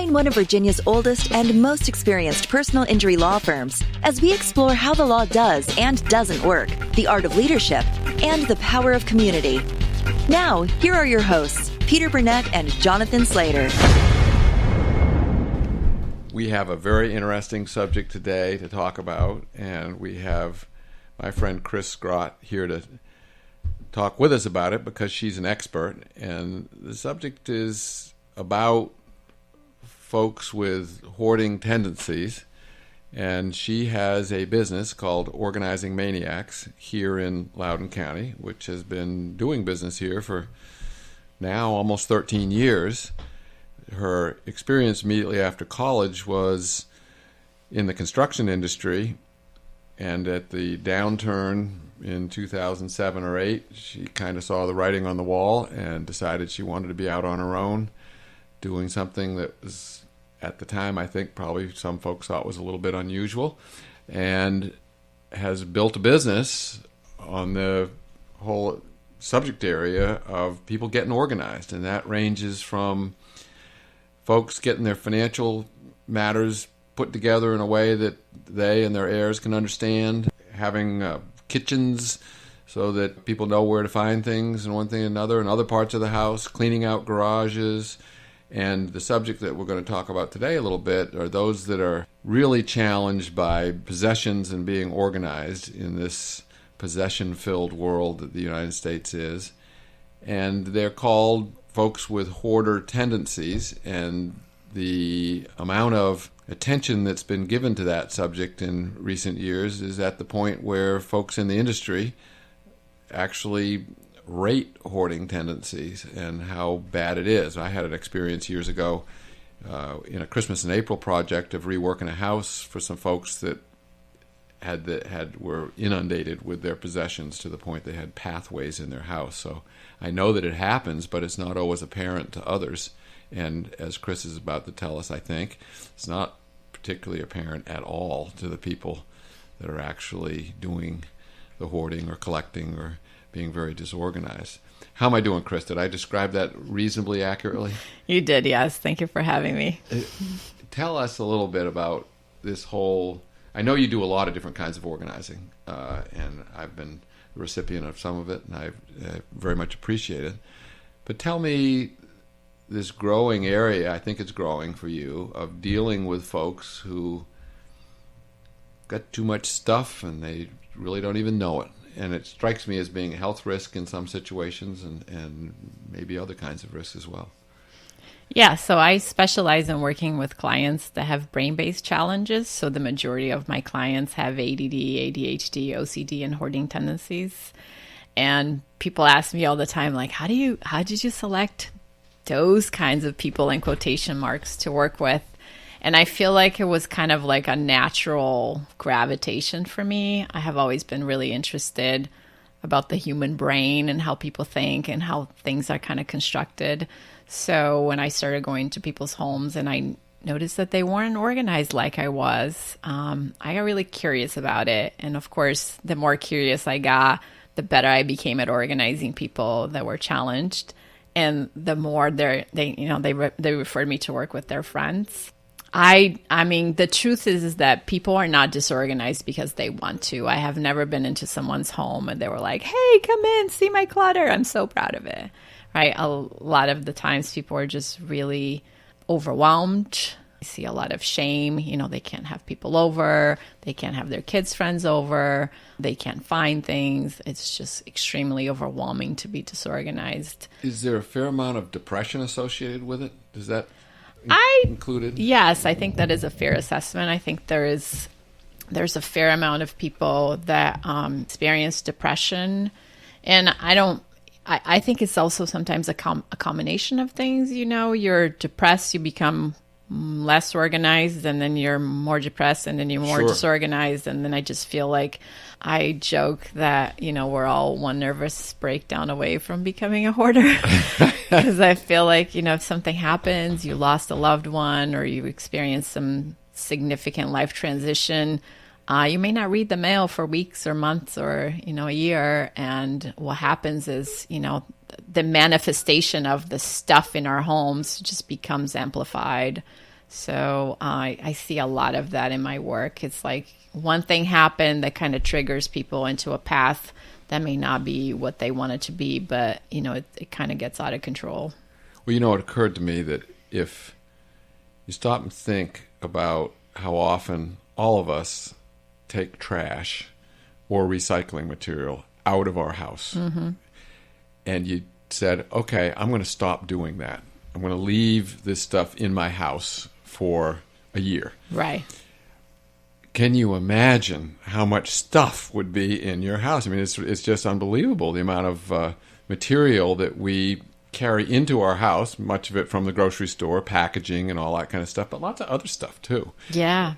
Join one of Virginia's oldest and most experienced personal injury law firms as we explore how the law does and doesn't work, the art of leadership, and the power of community. Now, here are your hosts, Peter Burnett and Jonathan Slater. We have a very interesting subject today to talk about, and we have my friend Cris Sgrott here to talk with us about it because she's an expert. And the subject is about folks with hoarding tendencies, and she has a business called OrganizingManiacs here in Loudoun County, which has been doing business here for now almost 13 years. Her experience immediately after college was in the construction industry, and at the downturn in 2007 or 8, she kind of saw the writing on the wall and decided she wanted to be out on her own, doing something that was, at the time, I think probably some folks thought was a little bit unusual, and has built a business on the whole subject area of people getting organized. And that ranges from folks getting their financial matters put together in a way that they and their heirs can understand, having kitchens so that people know where to find things and one thing and another, in other parts of the house, cleaning out garages. And the subject that we're going to talk about today a little bit are those that are really challenged by possessions and being organized in this possession-filled world that the United States is. And they're called folks with hoarder tendencies, and the amount of attention that's been given to that subject in recent years is at the point where folks in the industry actually rate hoarding tendencies and how bad it is. I had an experience years ago in a Christmas in April project of reworking a house for some folks that were inundated with their possessions to the point they had pathways in their house. So I know that it happens, but it's not always apparent to others. And as Cris is about to tell us, I think, it's not particularly apparent at all to the people that are actually doing the hoarding or collecting or being very disorganized. How am I doing, Cris? Did I describe that reasonably accurately? You did, yes. Thank you for having me. Tell us a little bit about this whole... I know you do a lot of different kinds of organizing, and I've been a recipient of some of it, and I very much appreciate it. But tell me this growing area, I think it's growing for you, of dealing with folks who got too much stuff and they really don't even know it. And it strikes me as being a health risk in some situations and maybe other kinds of risks as well. Yeah, so I specialize in working with clients that have brain-based challenges. So the majority of my clients have ADD, ADHD, OCD, and hoarding tendencies. And people ask me all the time, like, how did you select those kinds of people in quotation marks to work with? And I feel like it was kind of like a natural gravitation for me. I have always been really interested about the human brain and how people think and how things are kind of constructed. So when I started going to people's homes and I noticed that they weren't organized like I was, I got really curious about it. And of course, the more curious I got, the better I became at organizing people that were challenged. And the more they referred me to work with their friends. I mean, the truth is that people are not disorganized because they want to. I have never been into someone's home and they were like, hey, come in, see my clutter. I'm so proud of it, right? A lot of the times people are just really overwhelmed. I see a lot of shame. They can't have people over. They can't have their kids' friends over. They can't find things. It's just extremely overwhelming to be disorganized. Is there a fair amount of depression associated with it? Does that included? Yes, I think that is a fair assessment. I think there's a fair amount of people that experience depression, and I think it's also sometimes a combination of things. You're depressed, you become less organized, and then you're more depressed, and then you're more disorganized, and then I just feel like I joke that we're all one nervous breakdown away from becoming a hoarder. Because I feel like if something happens, you lost a loved one or you experience some significant life transition, you may not read the mail for weeks or months or a year, and what happens is the manifestation of the stuff in our homes just becomes amplified. So I see a lot of that in my work. It's like one thing happened that kind of triggers people into a path that may not be what they want it to be, but, it kind of gets out of control. Well, it occurred to me that if you stop and think about how often all of us take trash or recycling material out of our house, and you said, okay, I'm going to stop doing that. I'm going to leave this stuff in my house for a year. Right. Can you imagine how much stuff would be in your house? I mean, it's just unbelievable, the amount of material that we carry into our house, much of it from the grocery store, packaging and all that kind of stuff, but lots of other stuff too. Yeah.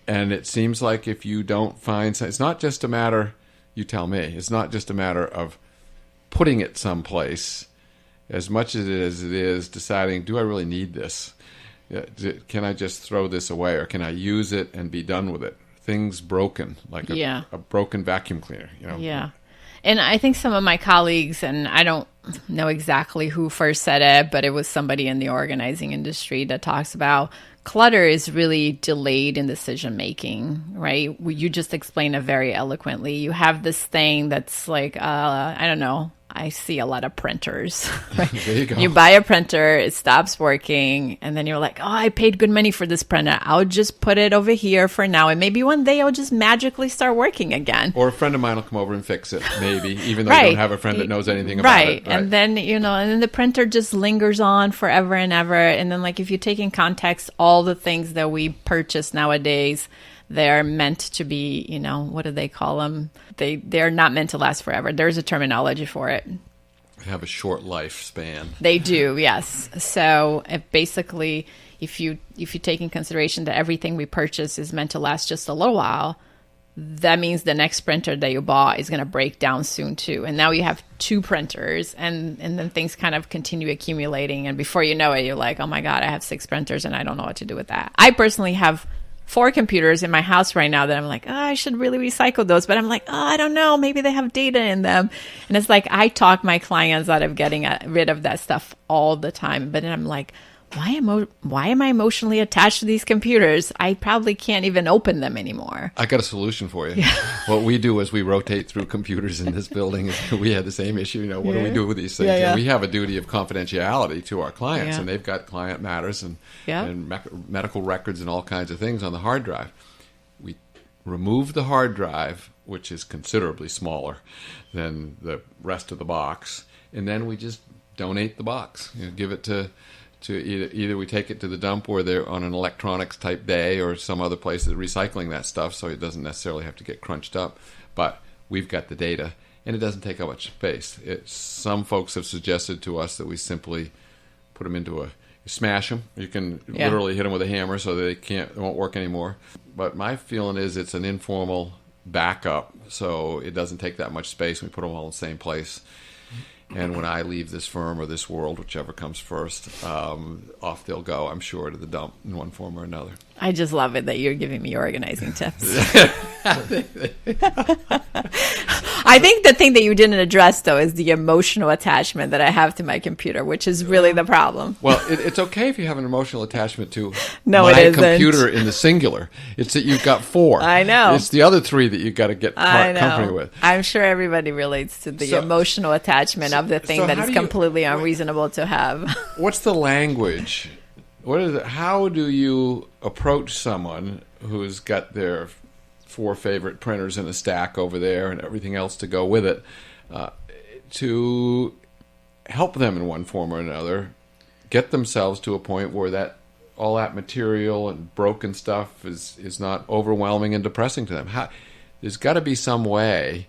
And it seems like if you don't find, it's not just a matter, you tell me, it's not just a matter of putting it someplace as much as it is deciding, do I really need this? Can I just throw this away, or can I use it and be done with it? Things broken, like a broken vacuum cleaner. Yeah. And I think some of my colleagues, and I don't know exactly who first said it, but it was somebody in the organizing industry that talks about clutter is really delayed in decision making, right? You just explained it very eloquently. You have this thing that's like, I don't know. I see a lot of printers. Right? There you go. You buy a printer, it stops working, and then you're like, oh, I paid good money for this printer. I'll just put it over here for now, and maybe one day it'll just magically start working again. Or a friend of mine will come over and fix it, maybe, even though you don't have a friend that knows anything about it. Right. And then, and then the printer just lingers on forever and ever. And then, like, if you take in context all the things that we purchase nowadays, they're meant to be, what do they call them? They're not meant to last forever. There's a terminology for it. They have a short lifespan. They do, yes. So basically, if you take in consideration that everything we purchase is meant to last just a little while, that means the next printer that you bought is going to break down soon too. And now you have two printers, and then things kind of continue accumulating. And before you know it, you're like, oh my God, I have 6 printers and I don't know what to do with that. I personally have 4 computers in my house right now that I'm like, oh, I should really recycle those. But I'm like, oh, I don't know. Maybe they have data in them. And it's like, I talk my clients out of getting rid of that stuff all the time. But then I'm like, why am I emotionally attached to these computers? I probably can't even open them anymore. I got a solution for you. Yeah. What we do is we rotate through computers in this building. We had the same issue. What do we do with these things? And we have a duty of confidentiality to our clients, and they've got client matters and medical records and all kinds of things on the hard drive. We remove the hard drive, which is considerably smaller than the rest of the box, and then we just donate the box. Give it to either we take it to the dump where they're on an electronics type day, or some other place that's recycling that stuff, so it doesn't necessarily have to get crunched up. But we've got the data, and it doesn't take up much space. Some folks have suggested to us that we simply put them into you smash them. You can literally hit them with a hammer so they won't work anymore. But my feeling is it's an informal backup, so it doesn't take that much space. We put them all in the same place. And when I leave this firm or this world, whichever comes first, off they'll go, I'm sure, to the dump in one form or another. I just love it that you're giving me organizing tips. I think the thing that you didn't address, though, is the emotional attachment that I have to my computer, which is really the problem. Well, it's okay if you have an emotional attachment to my computer in the singular. It's that you've got 4. I know. It's the other 3 that you've got to get company with. I'm sure everybody relates to the emotional attachment of the thing that is completely unreasonable to have. What's the language? What is it? How do you approach someone who's got their 4 favorite printers in a stack over there and everything else to go with it, to help them in one form or another get themselves to a point where all that material and broken stuff is not overwhelming and depressing to them? There's got to be some way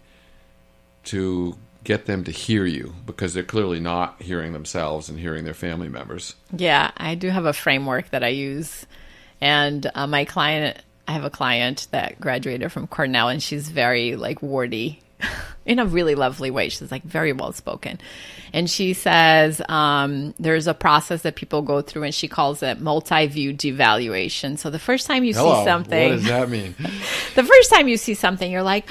to get them to hear you, because they're clearly not hearing themselves and hearing their family members. Yeah, I do have a framework that I use. And I have a client that graduated from Cornell, and she's very wordy in a really lovely way. She's very well spoken. And she says there's a process that people go through, and she calls it multi-view devaluation. So the first time you see something... What does that mean? The first time you see something, you're like,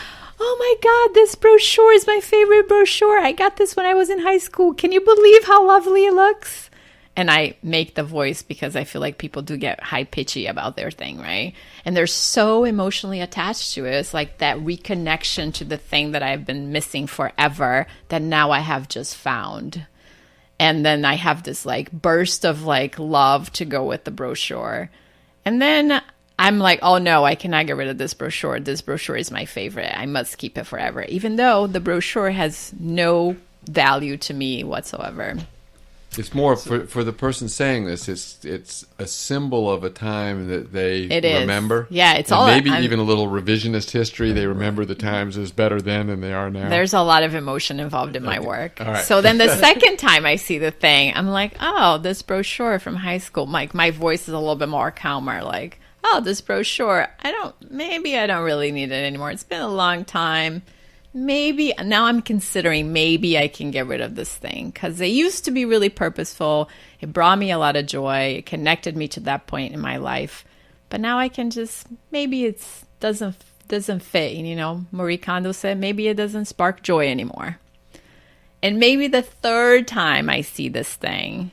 oh my God, this brochure is my favorite brochure. I got this when I was in high school. Can you believe how lovely it looks? And I make the voice because I feel like people do get high pitchy about their thing, right? And they're so emotionally attached to it. It's like that reconnection to the thing that I've been missing forever that now I have just found. And then I have this like burst of like love to go with the brochure. And then I'm like, oh no, I cannot get rid of this brochure. This brochure is my favorite. I must keep it forever, even though the brochure has no value to me whatsoever. It's more for the person saying this. It's a symbol of a time that they remember. Yeah, it's and all maybe even a little revisionist history. They remember the times as better then than they are now. There's a lot of emotion involved in my work. All right. So then the second time I see the thing, I'm like, oh, this brochure from high school. Like my voice is a little bit more calmer. Like, oh, this brochure. Maybe I don't really need it anymore. It's been a long time. Maybe now I'm considering maybe I can get rid of this thing because it used to be really purposeful. It brought me a lot of joy. It connected me to that point in my life. But now I can just, maybe it doesn't fit. You know, Marie Kondo said, maybe it doesn't spark joy anymore. And maybe the third time I see this thing,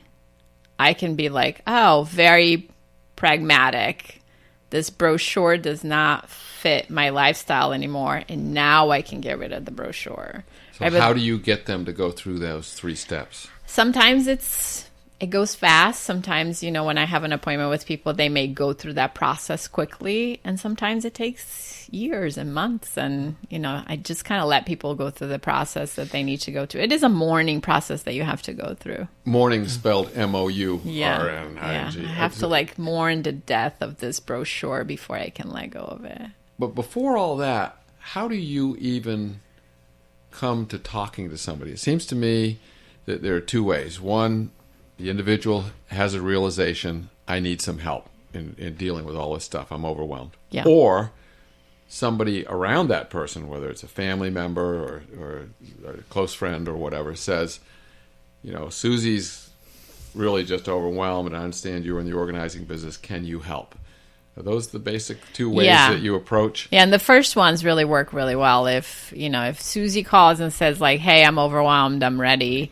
I can be like, oh, very pragmatic. This brochure does not fit my lifestyle anymore, and now I can get rid of the brochure. So how do you get them to go through those 3 steps? Sometimes it goes fast. Sometimes, you know, when I have an appointment with people, they may go through that process quickly, and sometimes it takes years and months. And, you know, I just kind of let people go through the process that they need to go through. It is a mourning process that you have to go through. Mourning spelled M-O-U-R-N-I-N-G. Yeah. I have to like mourn the death of this brochure before I can let go of it. But before all that, how do you even come to talking to somebody? It seems to me that there are 2 ways. One, the individual has a realization, I need some help in dealing with all this stuff. I'm overwhelmed. Yeah. Or somebody around that person, whether it's a family member or a close friend or whatever, says, you know, Susie's really just overwhelmed, and I understand you're in the organizing business. Can you help? Are those the basic 2 ways that you approach? Yeah, and the first ones really work really well. If Susie calls and says like, hey, I'm overwhelmed, I'm ready,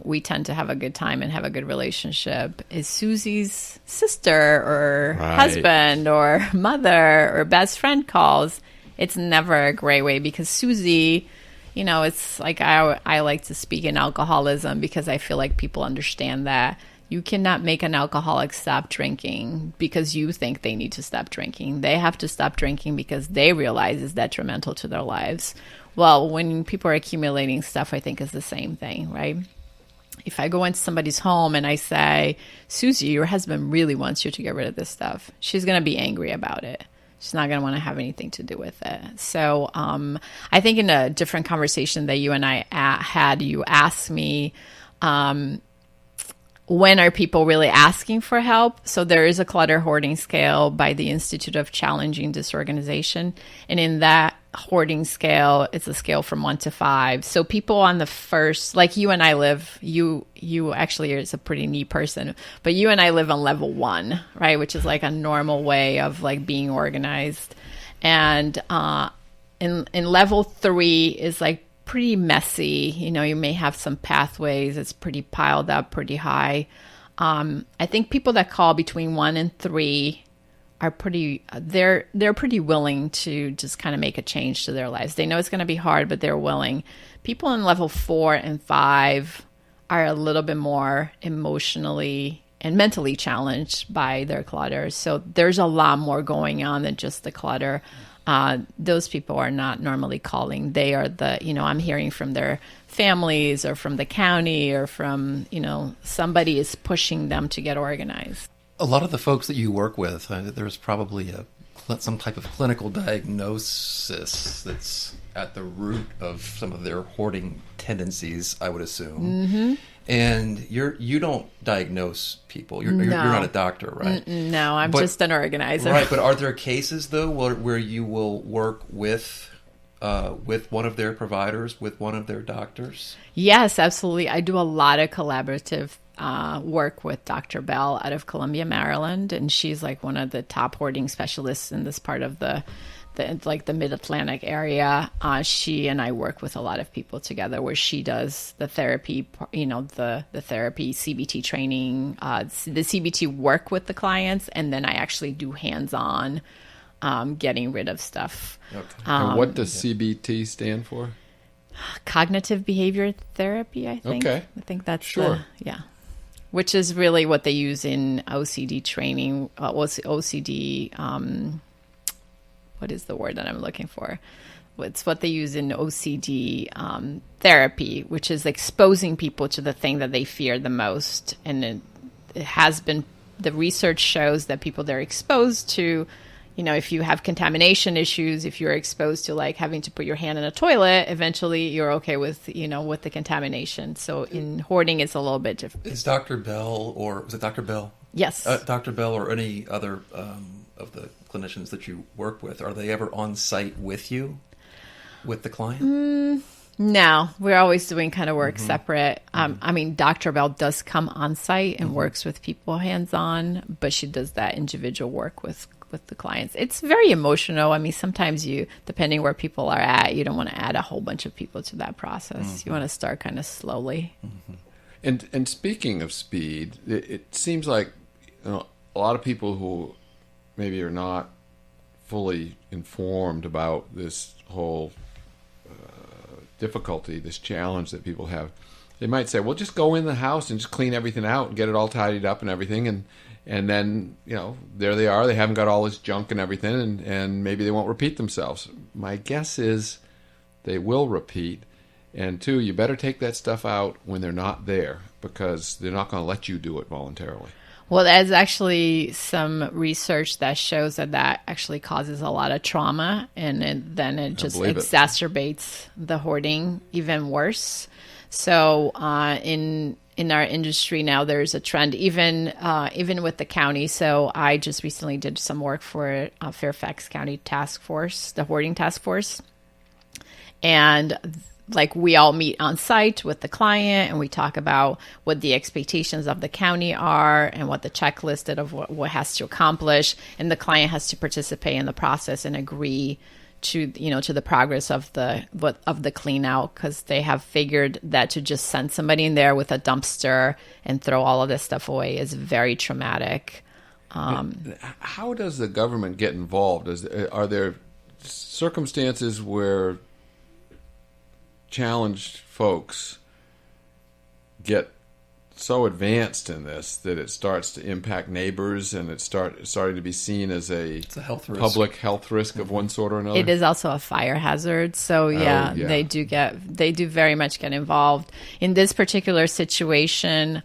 we tend to have a good time and have a good relationship. Is Susie's sister or husband or mother or best friend calls, it's never a great way because Susie, you know, it's like I like to speak in alcoholism because I feel like people understand that. You cannot make an alcoholic stop drinking because you think they need to stop drinking. They have to stop drinking because they realize it's detrimental to their lives. Well, when people are accumulating stuff, I think is the same thing, right? If I go into somebody's home and I say, Susie, your husband really wants you to get rid of this stuff, she's going to be angry about it. She's not going to want to have anything to do with it. So I think in a different conversation that you and I had, you asked me, when are people really asking for help? So there is a Clutter-Hoarding Scale by the Institute of Challenging Disorganization. And in that hoarding scale, it's a scale from 1 to 5. So people on the first, like you and I live, you actually is a pretty neat person, but you and I live on level 1, right? Which is like a normal way of like being organized. And in level 3 is like pretty messy. You know, you may have some pathways. It's pretty piled up, pretty high. I think people that call between 1 and 3 are pretty, they're pretty willing to just kind of make a change to their lives. They know it's going to be hard, but they're willing. People in level 4 and 5 are a little bit more emotionally and mentally challenged by their clutter. So there's a lot more going on than just the clutter. Those people are not normally calling. They are I'm hearing from their families or from the county or from, somebody is pushing them to get organized. A lot of the folks that you work with, there's probably some type of clinical diagnosis that's at the root of some of their hoarding tendencies, I would assume. Mm-hmm. And you don't diagose people. You're not a doctor, right? No, I'm just an organizer. Right, but are there cases, though, where you will work with one of their providers, with one of their doctors? Yes, absolutely. I do a lot of collaborative work with Dr. Bell out of Columbia, Maryland, and she's like one of the top hoarding specialists in this part of the the Mid-Atlantic area. She and I work with a lot of people together where she does the therapy, the therapy CBT training, the CBT work with the clients, and then I actually do hands-on getting rid of stuff. Okay. And what does CBT stand for? Cognitive behavior therapy, I think. Okay. I think that's sure. Which is really what they use in OCD training. OCD, what is the word that I'm looking for? It's what they use in OCD therapy, which is exposing people to the thing that they fear the most. And it has been, the research shows that people that are exposed to, if you have contamination issues, if you're exposed to like having to put your hand in a toilet, eventually you're okay with, with the contamination. So in hoarding, it's a little bit different. Is Dr. Bell, or was it Dr. Bell? Yes. Dr. Bell or any other of the clinicians that you work with, are they ever on site with you, with the client? No, we're always doing kind of work separate. I mean, Dr. Bell does come on site and works with people hands-on, but she does that individual work with the clients. It's very emotional. I mean, sometimes depending where people are at, you don't want to add a whole bunch of people to that process. You want to start kind of slowly. And speaking of speed, it seems like a lot of people who maybe are not fully informed about this whole difficulty, this challenge that people have, they might say, well, just go in the house and just clean everything out and get it all tidied up and everything, and then, there they are. They haven't got all this junk and everything, and maybe they won't repeat themselves. My guess is they will repeat. And two, you better take that stuff out when they're not there, because they're not going to let you do it voluntarily. Well, there's actually some research that shows that actually causes a lot of trauma, and then it just exacerbates the hoarding even worse. So in our industry now, there's a trend, even with the county. So I just recently did some work for Fairfax County Task Force, the Hoarding Task Force. And like we all meet on site with the client and we talk about what the expectations of the county are and what the checklist of what has to accomplish. And the client has to participate in the process and agree to the progress of the clean out, because they have figured that to just send somebody in there with a dumpster and throw all of this stuff away is very traumatic. How does the government get involved? Are there circumstances where challenged folks get so advanced in this that it starts to impact neighbors, and it's starting to be seen as it's a public health risk of one sort or another? It is also a fire hazard. So they do very much get involved. In this particular situation,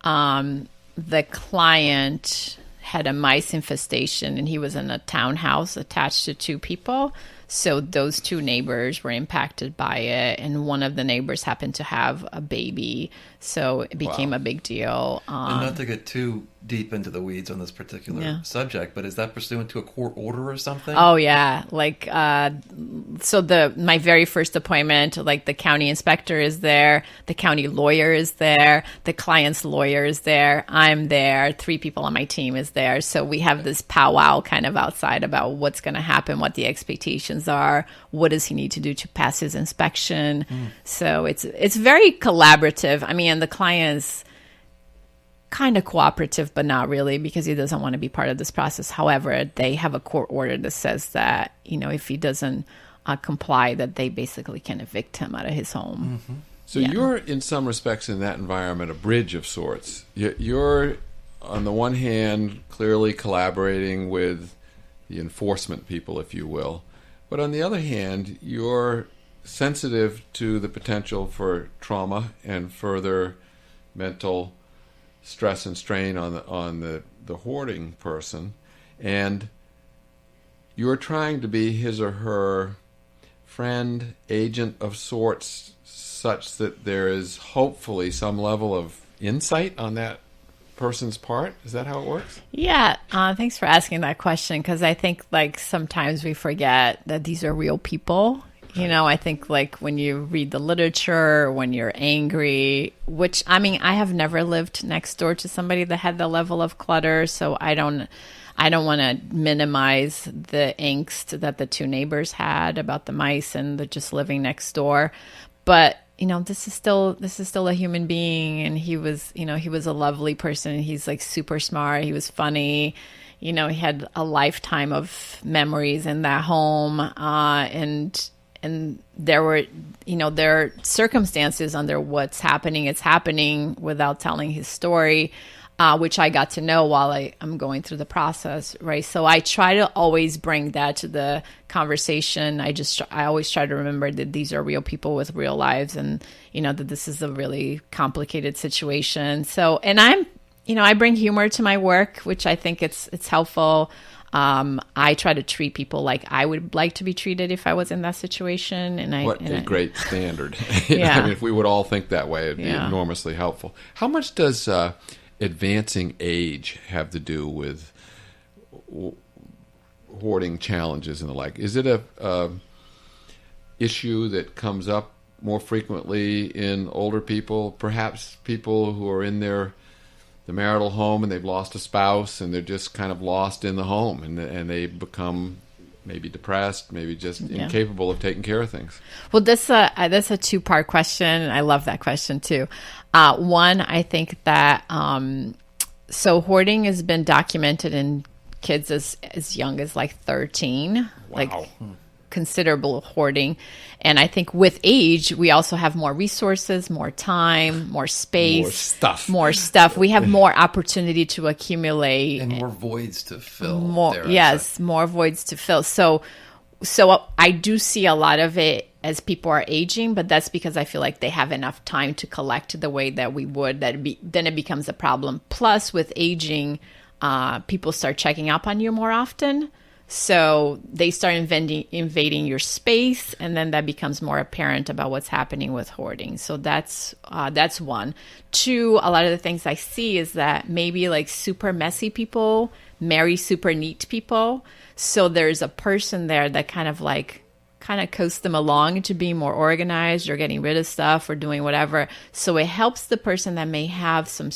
the client had a mice infestation, and he was in a townhouse attached to two people. So those two neighbors were impacted by it, and one of the neighbors happened to have a baby, so it became a big deal. And not to get too deep into the weeds on this particular subject, but is that pursuant to a court order or something? Oh yeah, like so my very first appointment, like the county inspector is there, the county lawyer is there, the client's lawyer is there, I'm there, 3 people on my team is there. So we have this powwow kind of outside about what's going to happen, what the expectations are, what does he need to do to pass his inspection. So it's very collaborative. I mean, and the client's kind of cooperative, but not really, because he doesn't want to be part of this process. However, they have a court order that says that, if he doesn't comply, that they basically can evict him out of his home. So you're, in some respects, in that environment, a bridge of sorts. You're, on the one hand, clearly collaborating with the enforcement people, if you will. But on the other hand, you're sensitive to the potential for trauma and further mental stress and strain on the hoarding person, and you're trying to be his or her friend, agent of sorts, such that there is hopefully some level of insight on that person's part. Is that how it works? Yeah. Thanks for asking that question, because I think like sometimes we forget that these are real people. You know, I think like when you read the literature, when you're angry, which I mean, I have never lived next door to somebody that had the level of clutter, so I don't want to minimize the angst that the two neighbors had about the mice and the just living next door. But, you know, this is still a human being, and he was a lovely person. He's like super smart. He was funny. You know, he had a lifetime of memories in that home. And there were, you know, there are circumstances under what's happening. It's happening without telling his story. Which I got to know while I'm going through the process, right? So I try to always bring that to the conversation. I always try to remember that these are real people with real lives, and, you know, that this is a really complicated situation. So, and I bring humor to my work, which I think it's helpful. I try to treat people like I would like to be treated if I was in that situation. What a great standard. Yeah. I mean, if we would all think that way, it'd be enormously helpful. How much does advancing age have to do with hoarding challenges and the like? Is it a issue that comes up more frequently in older people, perhaps people who are in the marital home and they've lost a spouse and they're just kind of lost in the home, and they become maybe depressed, maybe just incapable of taking care of things? Well, that's a two-part question. I love that question too. One, I think that so hoarding has been documented in kids as young as like 13, wow. like considerable hoarding. And I think with age, we also have more resources, more time, more space, more stuff. We have more opportunity to accumulate. And more voids to fill. More voids to fill. So I do see a lot of it as people are aging, but that's because I feel like they have enough time to collect the way that we would, then it becomes a problem. Plus with aging, people start checking up on you more often. So they start invading your space, and then that becomes more apparent about what's happening with hoarding. So that's one. Two, a lot of the things I see is that maybe like super messy people marry super neat people. So there's a person there that kind of coasts them along to being more organized or getting rid of stuff or doing whatever. So it helps the person that may have some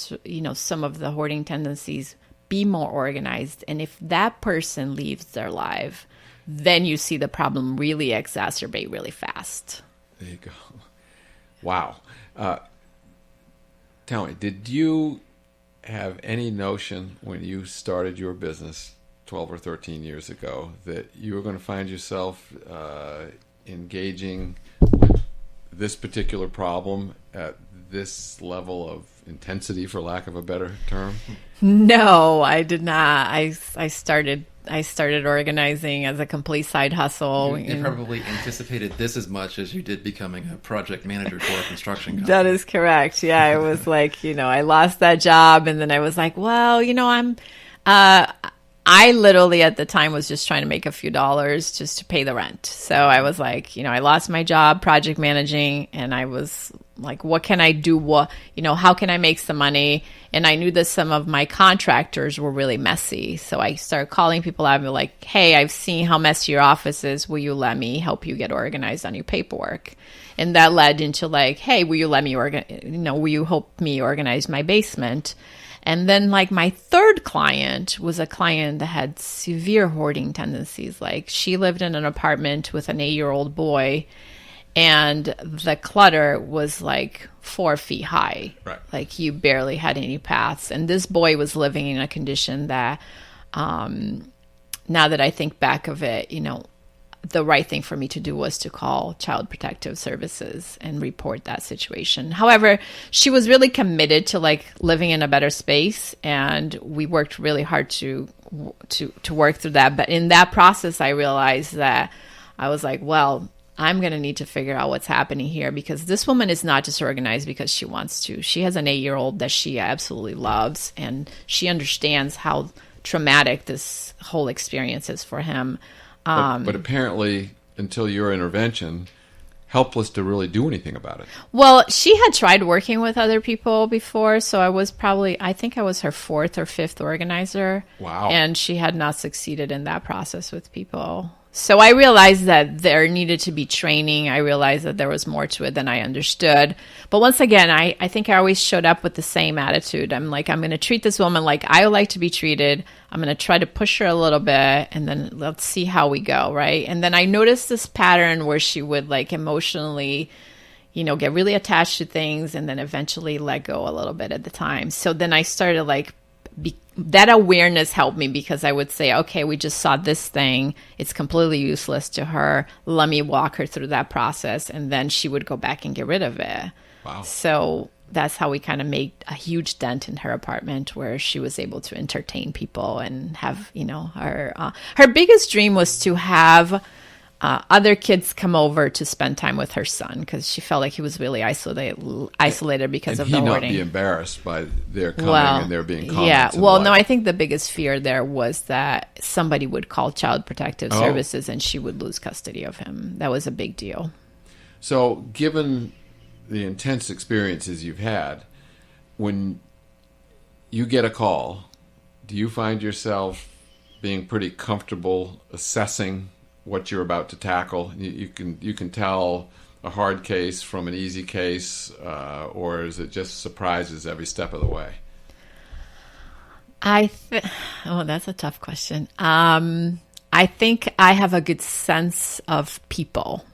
of the hoarding tendencies be more organized. And if that person leaves their life, then you see the problem really exacerbate really fast. There you go. Wow. Tell me, did you have any notion when you started your business 12 or 13 years ago that you were going to find yourself engaging with this particular problem at this level of intensity, for lack of a better term? No, I did not. I started organizing as a complete side hustle. You probably anticipated this as much as you did becoming a project manager for a construction company. That is correct. Yeah, I was like, I lost that job, and then I was like, well, I literally at the time was just trying to make a few dollars just to pay the rent. So I was like, I lost my job project managing, and I was like, what can I do? How can I make some money? And I knew that some of my contractors were really messy. So I started calling people out and be like, hey, I've seen how messy your office is. Will you let me help you get organized on your paperwork? And that led into like, hey, will you let me will you help me organize my basement? And then like my third client was a client that had severe hoarding tendencies. Like she lived in an apartment with an 8-year-old boy, and the clutter was like 4 feet high. Right. Like you barely had any paths. And this boy was living in a condition that, now that I think back of it, the right thing for me to do was to call Child Protective Services and report that situation. However, she was really committed to like living in a better space, and we worked really hard to work through that. But in that process, I realized that I was like, well, I'm going to need to figure out what's happening here, because this woman is not just organized because she wants to. She has an 8-year-old that she absolutely loves, and she understands how traumatic this whole experience is for him. But apparently, until your intervention, helpless to really do anything about it. Well, she had tried working with other people before, so I think I was her 4th or 5th organizer. Wow. And she had not succeeded in that process with people. So I realized that there needed to be training. I realized that there was more to it than I understood. But once again, I think I always showed up with the same attitude. I'm like, I'm going to treat this woman like I would like to be treated. I'm going to try to push her a little bit, and then let's see how we go, right? And then I noticed this pattern where she would like emotionally, get really attached to things and then eventually let go a little bit at the time. So then I started like, that awareness helped me, because I would say, okay, we just saw this thing. It's completely useless to her. Let me walk her through that process. And then she would go back and get rid of it. Wow. So that's how we kind of made a huge dent in her apartment, where she was able to entertain people and have, her biggest dream was to have other kids come over to spend time with her son, because she felt like he was really isolated because of the hoarding. And he not be embarrassed by their coming and there being comments. Yeah. Well, no, I think the biggest fear there was that somebody would call Child Protective Services and she would lose custody of him. That was a big deal. So given the intense experiences you've had, when you get a call, do you find yourself being pretty comfortable assessing what you're about to tackle? You can tell a hard case from an easy case, or is it just surprises every step of the way? That's a tough question. I think I have a good sense of people.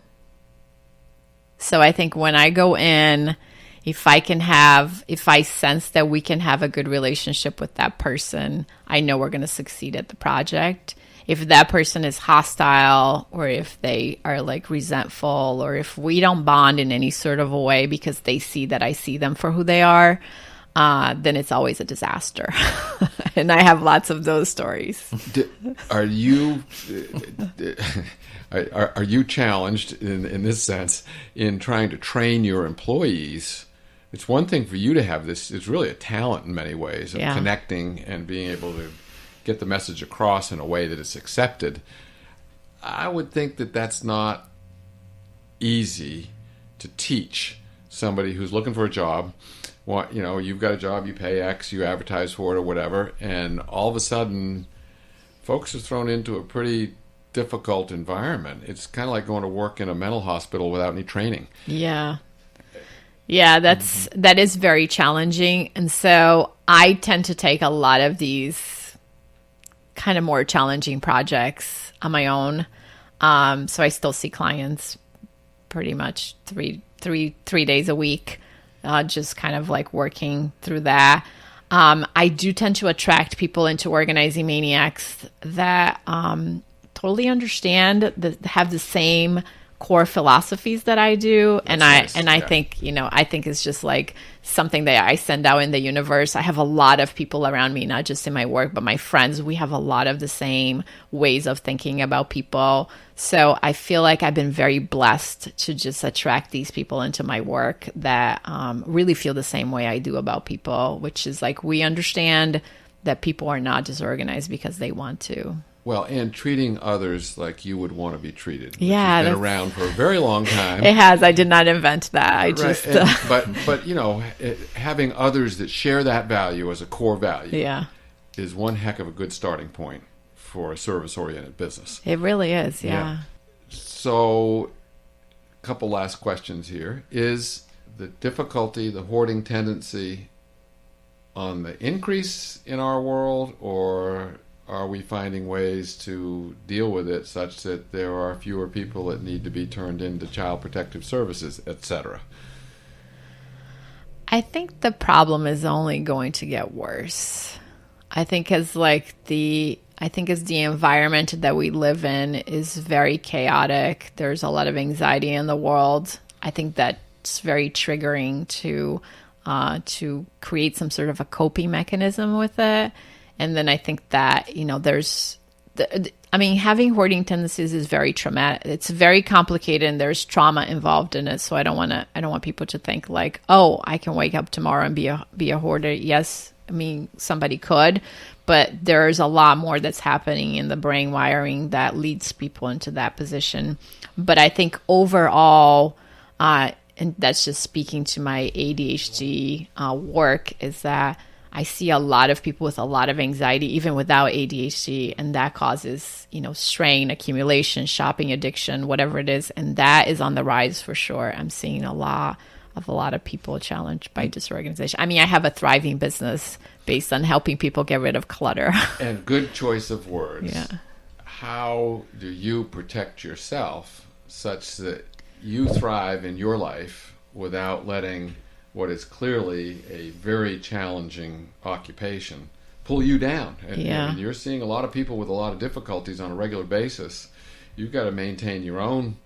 So I think when I go in, if I sense that we can have a good relationship with that person, I know we're going to succeed at the project. If that person is hostile, or if they are like resentful, or if we don't bond in any sort of a way because they see that I see them for who they are, then it's always a disaster. And I have lots of those stories. Are you challenged in this sense in trying to train your employees? It's one thing for you to have this. It's really a talent in many ways of connecting and being able to get the message across in a way that is accepted. I would think that that's not easy to teach somebody who's looking for a job. You've got a job, you pay X, you advertise for it or whatever, and all of a sudden folks are thrown into a pretty difficult environment. It's kind of like going to work in a mental hospital without any training. Yeah, that is very challenging. And so I tend to take a lot of these kind of more challenging projects on my own. So I still see clients pretty much three days a week, just kind of like working through that. I do tend to attract people into Organizing Maniacs that totally understand, that have the same core philosophies that I do. I think, I think it's just like something that I send out in the universe. I have a lot of people around me, not just in my work, but my friends. We have a lot of the same ways of thinking about people. So I feel like I've been very blessed to just attract these people into my work that really feel the same way I do about people, which is like, we understand that people are not disorganized because they want to. Well, and treating others like you would want to be treated. Yeah, it's been around for a very long time. It has. I did not invent that. But having others that share that value as a core value is one heck of a good starting point for a service-oriented business. It really is. Yeah. So, a couple last questions here. Is the difficulty, the hoarding tendency, on the increase in our world, or are we finding ways to deal with it such that there are fewer people that need to be turned into Child Protective Services, etc.? I think the problem is only going to get worse. I think as the environment that we live in is very chaotic. There's a lot of anxiety in the world. I think that's very triggering to create some sort of a coping mechanism with it. And then I think that, having hoarding tendencies is very traumatic. It's very complicated and there's trauma involved in it. So I don't want people to think like, oh, I can wake up tomorrow and be a hoarder. Yes. Somebody could, but there's a lot more that's happening in the brain wiring that leads people into that position. But I think overall, and that's just speaking to my ADHD work, is that I see a lot of people with a lot of anxiety, even without ADHD, and that causes, strain, accumulation, shopping addiction, whatever it is. And that is on the rise for sure. I'm seeing a lot of people challenged by disorganization. I mean, I have a thriving business based on helping people get rid of clutter. And good choice of words. Yeah. How do you protect yourself such that you thrive in your life without letting what is clearly a very challenging occupation pull you down? And you're seeing a lot of people with a lot of difficulties on a regular basis. You've got to maintain your own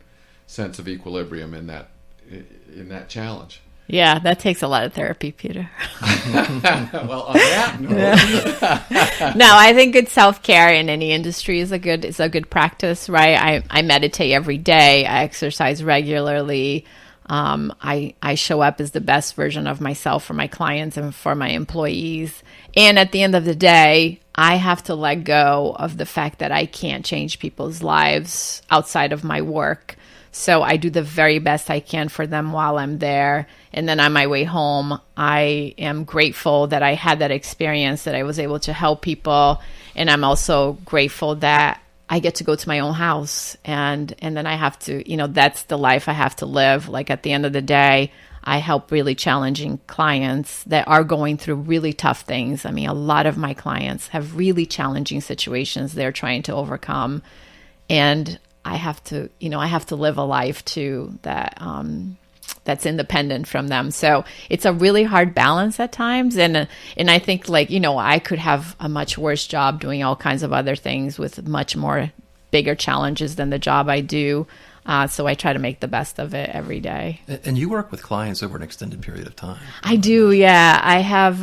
sense of equilibrium in that challenge. Yeah, that takes a lot of therapy, Peter. Well, on that note. No, I think good self-care in any industry is a good practice, right? I meditate every day. I exercise regularly. I show up as the best version of myself for my clients and for my employees. And at the end of the day, I have to let go of the fact that I can't change people's lives outside of my work. So I do the very best I can for them while I'm there. And then on my way home, I am grateful that I had that experience, that I was able to help people. And I'm also grateful that I get to go to my own house. And then I have to, that's the life I have to live. Like at the end of the day, I help really challenging clients that are going through really tough things. I mean, a lot of my clients have really challenging situations they're trying to overcome. And I have to live a life too that that's independent from them. So it's a really hard balance at times. And I think I could have a much worse job doing all kinds of other things with much more bigger challenges than the job I do. So I try to make the best of it every day. And you work with clients over an extended period of time. I do. Yeah. I have,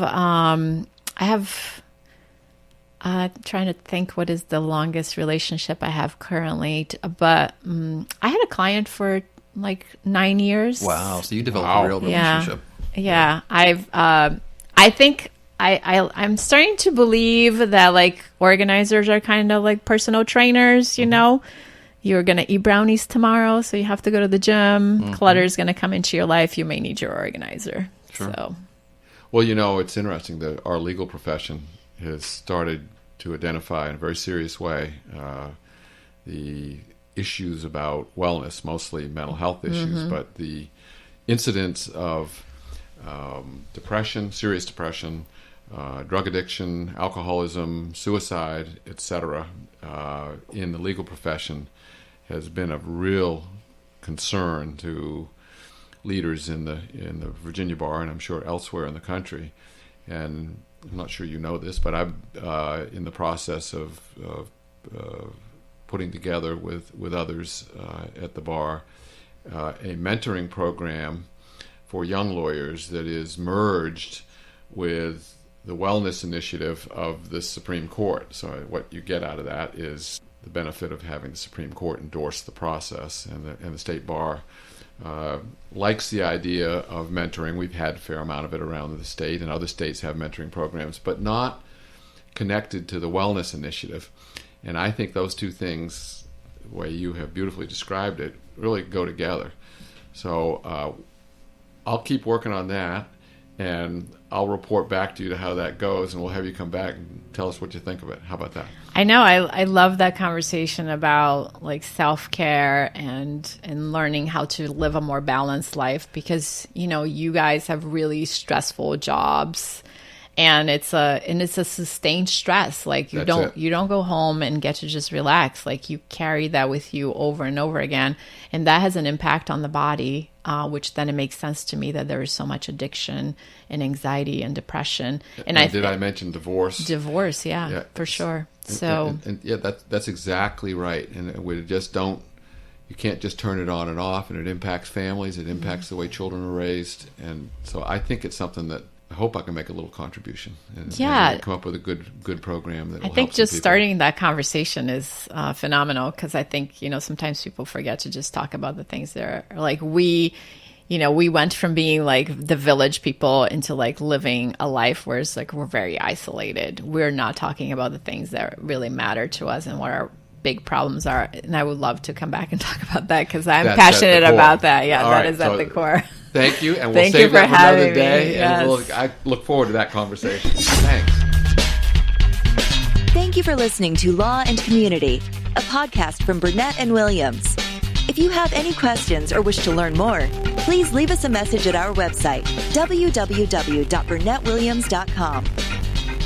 trying to think what is the longest relationship I have currently. But I had a client for like 9 years. Wow. So you developed a real relationship. Yeah. I think I'm starting to believe that like organizers are kind of like personal trainers, You're going to eat brownies tomorrow, so you have to go to the gym. Mm-hmm. Clutter is going to come into your life. You may need your organizer. Sure. So. Well, it's interesting that our legal profession has started to identify in a very serious way the issues about wellness, mostly mental health issues, but the incidence of depression, serious depression, drug addiction, alcoholism, suicide, etc., in the legal profession has been of real concern to leaders in the Virginia bar, and I'm sure elsewhere in the country. And I'm not sure you know this, but I'm in the process of putting together with others at the bar a mentoring program for young lawyers that is merged with the wellness initiative of the Supreme Court. So what you get out of that is the benefit of having the Supreme Court endorse the process, and the state bar likes the idea of mentoring. We've had a fair amount of it around the state, and other states have mentoring programs, but not connected to the wellness initiative. And I think those two things, the way you have beautifully described it, really go together. So I'll keep working on that, and I'll report back to you to how that goes, and we'll have you come back and tell us what you think of it. How about that? I know. I love that conversation about like self-care and learning how to live a more balanced life, because you guys have really stressful jobs, and it's a sustained stress. Like you don't go home and get to just relax. Like you carry that with you over and over again, and that has an impact on the body. Which then it makes sense to me that there is so much addiction and anxiety and depression. And I mention divorce? Divorce, yeah, for sure. So that's exactly right. And we just you can't just turn it on and off, and it impacts families. It impacts the way children are raised. And so I think it's something that I hope I can make a little contribution and come up with a good program that will help. I think just starting that conversation is phenomenal, because I think sometimes people forget to just talk about the things that are like we went from being like the village people into like living a life where it's like we're very isolated. We're not talking about the things that really matter to us and what our big problems are. And I would love to come back and talk about that, because I'm passionate about that. Yeah, that is at the core. Thank you, and we'll Thank you save for that for another having me. day. Yes. And I look forward to that conversation. Thanks. Thank you for listening to Law and Community, a podcast from Burnett and Williams. If you have any questions or wish to learn more, please leave us a message at our website, www.burnettwilliams.com.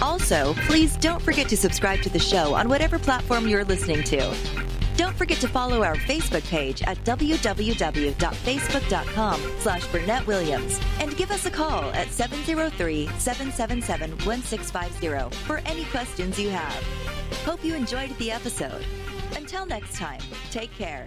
Also, please don't forget to subscribe to the show on whatever platform you're listening to. Don't forget to follow our Facebook page at www.facebook.com/BurnettWilliams and give us a call at 703-777-1650 for any questions you have. Hope you enjoyed the episode. Until next time, take care.